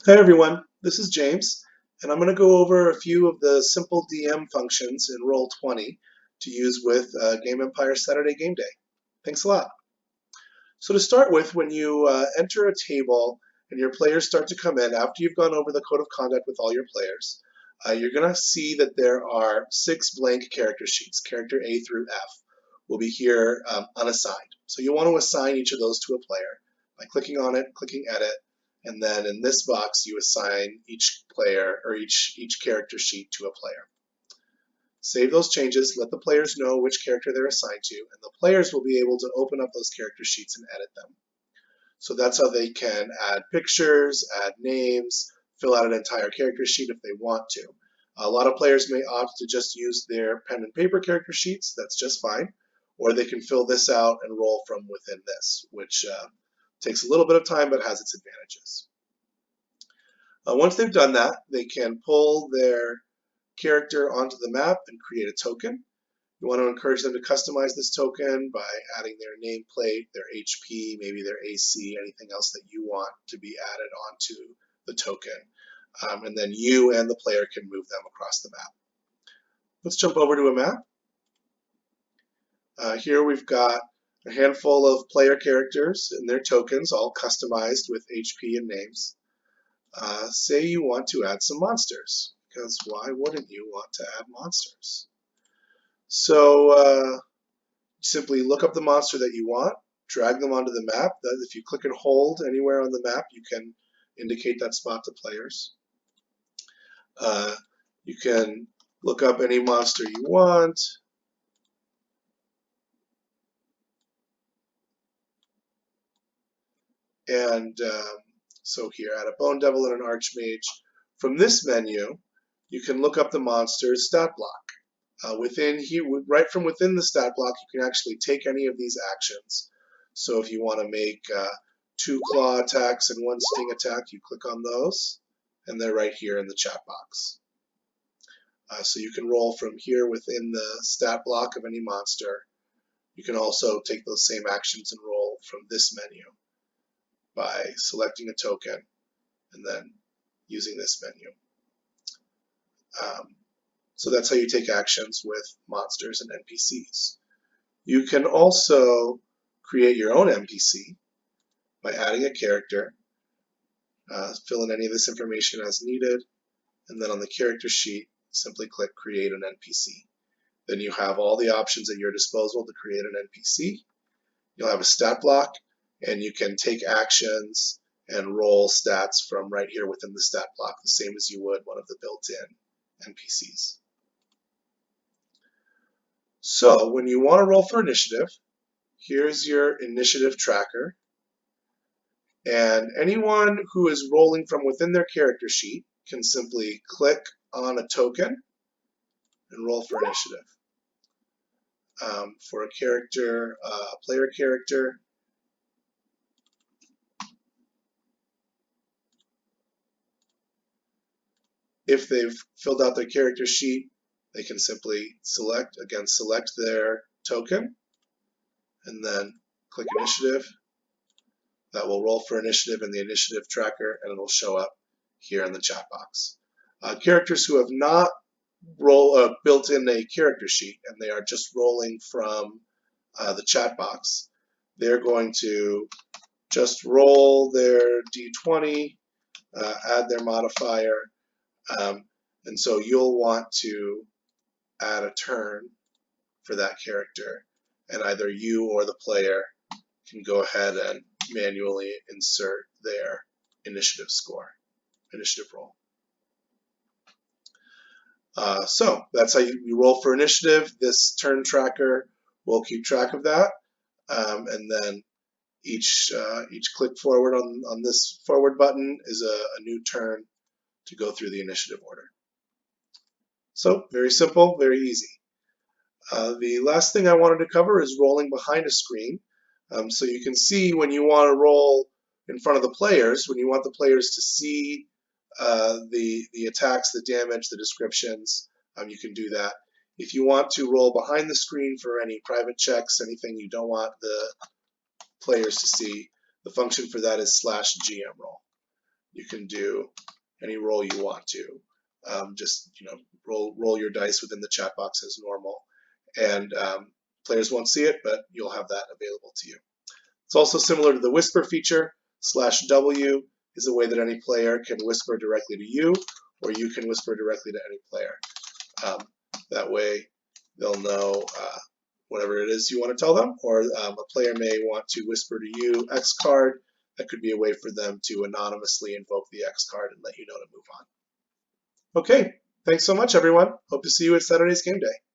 Hi everyone, this is James, and I'm going to go over a few of the simple DM functions in Roll20 to use with Game Empire Saturday Game Day. Thanks a lot. So to start with, when you enter a table and your players start to come in, after you've gone over the code of conduct with all your players, you're going to see that there are 6 blank character sheets. Character A through F will be here unassigned. So you want to assign each of those to a player by clicking on it, clicking Edit, and then in this box you assign each player or each character sheet to a player. Save those changes, let the players know which character they're assigned to, and the players will be able to open up those character sheets and edit them. So that's how they can add pictures, add names, fill out an entire character sheet if they want to. A lot of players may opt to just use their pen and paper character sheets, that's just fine, or they can fill this out and roll from within this, which takes a little bit of time but has its advantages. Once they've done that, they can pull their character onto the map and create a token. You want to encourage them to customize this token by adding their nameplate, their HP, maybe their AC, anything else that you want to be added onto the token. And then you and the player can move them across the map. Let's jump over to a map. Here we've got a handful of player characters and their tokens, all customized with HP and names. Say you want to add some monsters, because why wouldn't you want to add monsters? So simply look up the monster that you want, drag them onto the map. If you click and hold anywhere on the map, you can indicate that spot to players. You can look up any monster you want. And so here, add a Bone Devil and an Archmage. From this menu, you can look up the monster's stat block. Within here, right from within the stat block, you can actually take any of these actions. So if you want to make 2 claw attacks and 1 sting attack, you click on those, and they're right here in the chat box. So you can roll from here within the stat block of any monster. You can also take those same actions and roll from this menu by selecting a token and then using this menu. So that's how you take actions with monsters and NPCs. You can also create your own NPC by adding a character, fill in any of this information as needed, and then on the character sheet, simply click Create an NPC. Then you have all the options at your disposal to create an NPC. You'll have a stat block, and you can take actions and roll stats from right here within the stat block, the same as you would one of the built-in NPCs. So when you want to roll for initiative, here's your initiative tracker. And anyone who is rolling from within their character sheet can simply click on a token and roll for initiative. For a character, player character, if they've filled out their character sheet, they can simply select their token and then click initiative. That will roll for initiative in the initiative tracker, and it'll show up here in the chat box. Characters who have not built in a character sheet and they are just rolling from the chat box, they're going to just roll their d20, add their modifier, and so you'll want to add a turn for that character, and either you or the player can go ahead and manually insert their initiative roll. So that's how you roll for initiative. This turn tracker will keep track of that, and then each click forward on this forward button is a new turn to go through the initiative order. So very simple, very easy. The last thing I wanted to cover is rolling behind a screen. So you can see when you want to roll in front of the players, when you want the players to see the attacks, the damage, the descriptions, you can do that. If you want to roll behind the screen for any private checks, anything you don't want the players to see, the function for that is /GM roll. You can do any roll you want to. Just roll your dice within the chat box as normal, and players won't see it, but you'll have that available to you. It's also similar to the whisper feature. /W is a way that any player can whisper directly to you, or you can whisper directly to any player. That way they'll know whatever it is you want to tell them, or a player may want to whisper to you X card. That could be a way for them to anonymously invoke the X card and let you know to move on. Okay, thanks so much, everyone. Hope to see you at Saturday's game day.